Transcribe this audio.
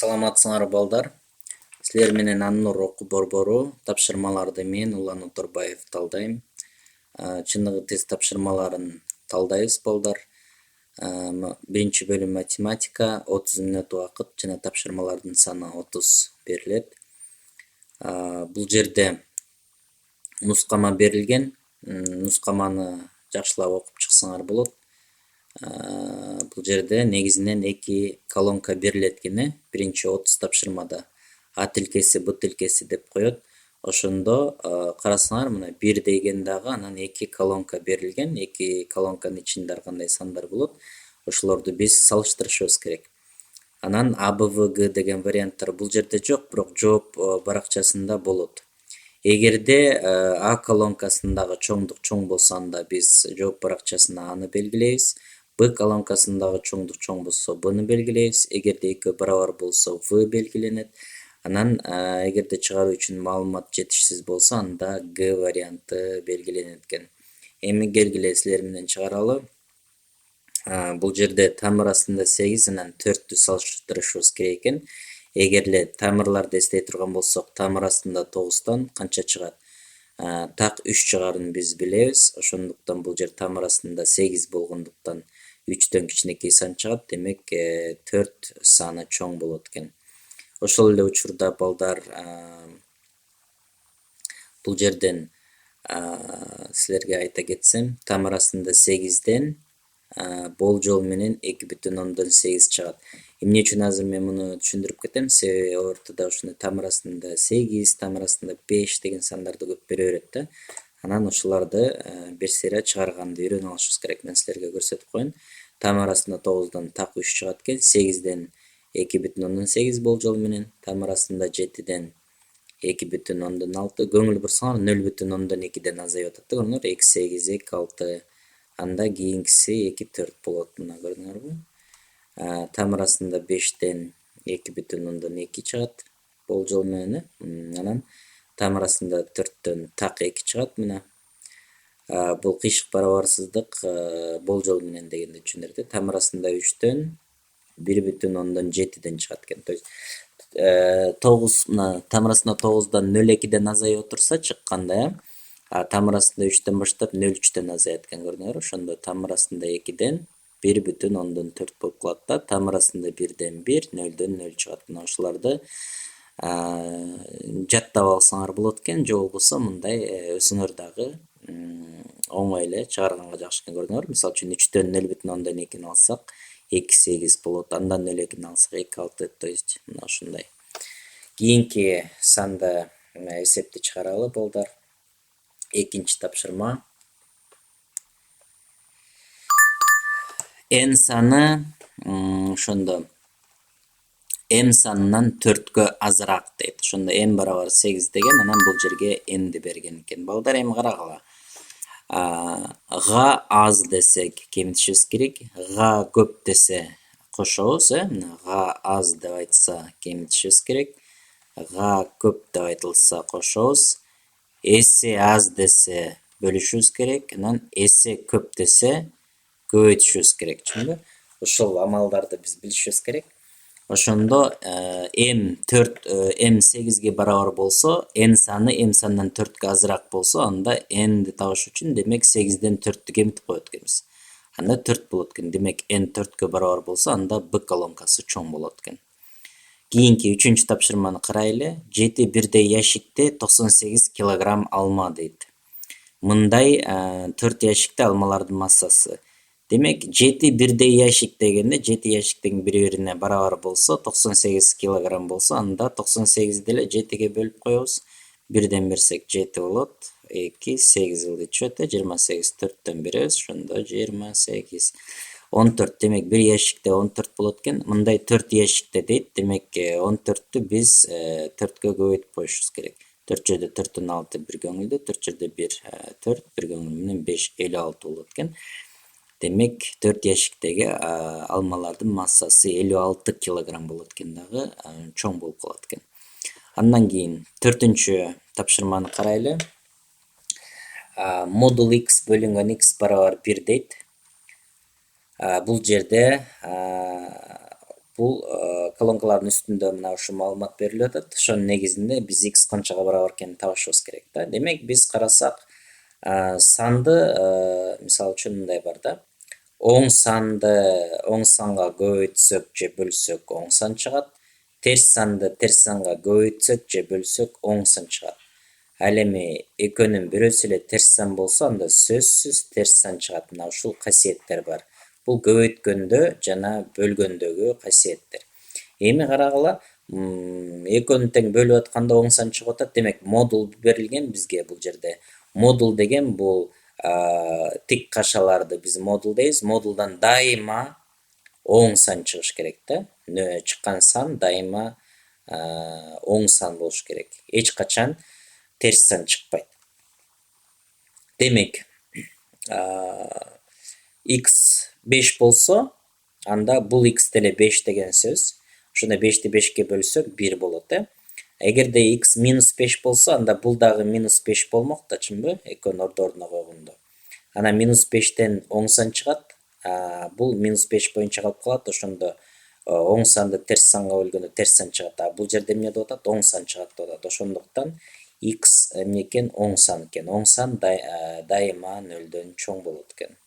Саламатсыңар балдар. Силер менен Аннур окуу борбору тапшырмаларды мен Улан Оторбаев талдайм. Чындыгы тест тапшырмаларын талдайбыз балдар. Биринчи бөлүм математика 30 мүнөт убакыт жана тапшырмалардын саны 30 берилет. Бул жерде нускама берилген. Нускаманы жакшылап окуп чыксаңар болот. Бул жерде негизинен 2 колонка берилет экен. Биринчи 30 тапшырмада А тилкеси, Б тилкеси деп коет. Ошондо карасаңар, мына 1 деген дагы анан 2 колонка берилген. 2 колонканын ичинде ар кандай сандар болот. Ошолорду биз салыштырышыбыз керек. Анан А, Б, В, Г деген варианттар бул жерде жок, бирок жооп баракчасында болот. Эгерде А колонкасындагы чоңдук чоң болсо, анда биз жооп баракчасына Аны белгилейбиз. Б колонкасындагы чоңдук чоң болсо Бны белгилейбиз. Эгерде экөө барабар болсо В белгиленет. Анан эгерде чыгаруу үчүн маалымат жетишсиз болсо, анда Г варианты белгиленет экен. Эми келгиле силер менен чыгаралы. Бул жерде тамыр астында 8 анан 4-тү салыштырышыбыз керек экен. Эгерле тамырларды эстей турган болсок, тамыр астында 9тон канча чыгат? Так 3 чыгарын биз билебиз. Ошондуктан бул жер тамыр астында 8 болгондуктан 3төн кичинекей сан чыгат. Демек 4 саны чоң болот экен. Ошол эле учурда балдар бул жерден силерге айта кетсем, тамыр астында 8ден болжол менен 2,8 чыгат. Эмне үчүн азыр мен муну түшүндүрүп кетем? Себеби ортодо ушуну тамыр астында 8, тамыр астында 5 деген сандарды көп бере берет да. Анан ошоларды бир сыйра чыгарганды үйрөнүп алышыбыз керек. Мен силерге көрсөтүп коеюн. Тамыр астында 9дон так 3 чыгат экен. 8ден 2,8 болжол менен, тамыр астында 7ден 2,6. Көңүл бурсаңар 0,2ден азайып атат да, көрдүңөр? 2,8, 2,6. Анда кийинкиси 2,4 болот. Мына көрдүңөрбү? Тамыр астында 5ден 2,2 чыгат болжол менен. Анан тамыр астында 4дөн так 2 чыгат. Мына бул кыйшык барабарсыздык болжол менен дегенди түшүндүрөт. Тамыр астында 3дөн 1,7ден чыгат экен. То есть 9 мына тамыр астында 9дан 0,2ден азайып отурса чыкканда, тамыр астында 3дөн баштап 0,3ден азаят экен, көрдүңөр? Ошондо тамыр астында 2ден 1,4 болуп калат да. Тамыр астында 1ден 1, 0дөн 0 чыгат. Мына ошолорду жаттап алсаңар болот экен. Же болбосо мындай өзүңөр дагы оңой эле чыгарганга жакшы экен, көрдүңөр? Мисалы үчүн 3дөн 0,2 алсак 2,8 болот. Андан 0,2 алсак 2,6. То есть мына ушундай. Кийинки санды эсепти чыгаралы балдар. Экинчи тапшырма. N саны ошондо M санынан 4кө азыраак дейт. Ошондо M барабар 8 деген, анан бул жерге N'ди берген экен. Балдар, эми карагыла. Га аз десек кемитишибиз керек. Га көп десе кошобуз, мына га аз деп айтса кемитишибиз керек. Га көп деп айтылса кошобуз. Эсе аз десе бөлүшүбүз керек. Анан эсе көп десе көбөйтүшүбүз керек, түшүндүңбү? Ошол амалдарды биз билишибиз керек. Ошондо M 8ге барабар болсо, N саны M санынан 4кө азыраак болсо, анда N'ди табыш үчүн демек 8ден 4тү кемитип коет экенбиз. Анда 4 болот экен. Демек N 4кө барабар болсо, анда Б колонкасы чоң болот экен. Кийинки 3-үнчү тапшырманы карайлы. 7 бирдей ящикте 98 килограмм алма дейт. Мындай 4 ящикте алмалардын массасы. Демек 7 бирдей ящик дегенде 7 ящиктин бири-бирине барабар болсо, 98 килограмм болсо, анда 98 деле 7ге бөлүп коебуз. 1ден берсек 7 болот. 2, 8 ылдый түшөт. 28 4төн беребиз. Ошондо 28. 14. Демек бир ящикте 14 болот экен. Мындай 4 ящикте дейт. Демек 14тү биз 4кө көбөйтүп коюшубуз керек. 4 жерде 4төн 6 бир көңүлдө, 4 жерде 1 4 бир көңүл менен 5 56 болот экен. Демек 4 ящиктеги алмалардын массасы 56 килограмм болот экен, дагы чоң болуп калат экен. Андан кийин 4-үнчү тапшырманы карайлы. Модул x бөлүнгөн x барабар 1 дейт. Бул жерде бул колонкалардын үстүндө мына ушул маалымат берилип атат. Ошонун негизинде биз x канчага барабар экенин табышыбыз керек да. Демек биз карасак санды мисалы үчүн мындай бар да. Оң санга көбөйтсөк же бөлсөк оң сан чыгат. Терс санга көбөйтсөк же бөлсөк оң сан чыгат. Ал эми экөөнүн бирөөсү эле терс сан болсо, анда сөзсүз терс сан чыгат. Мына ушул касиеттер бар. Бул көбөйткөндө жана бөлгөндөгү касиеттер. Эми карагыла, экөөнү тең бөлүп атканда оң сан чыгып атат. Демек модул берилген бизге бул жерде. Модул деген бул тик кашаларды биз модул дейбиз. Модулдан дайыма оң сан чыгыш керек да. Чыккан сан дайыма оң сан болуш керек. Эч качан терс сан чыкпайт. Демек, x 5 болсо, анда бул x деле 5 деген сөз. Ошондо 5ти 5ке бөлсөк 1 болот, Эгерде x минус 5 болсо, анда бул дагы минус 5 болмок да, чынбы? Экөөнүн ордуна койгондо. Ана минус 5тен оң сан чыгат, бул минус 5 боюнча калып калат, ошондо оң санды терс санга бөлгөндө терс сан чыгат. Бул жерде эмне деп атат? Оң сан чыгат деп атат. Ошондуктан x эмне экен? Оң сан экен. Оң сан дайыма 0дөн чоң болот экен.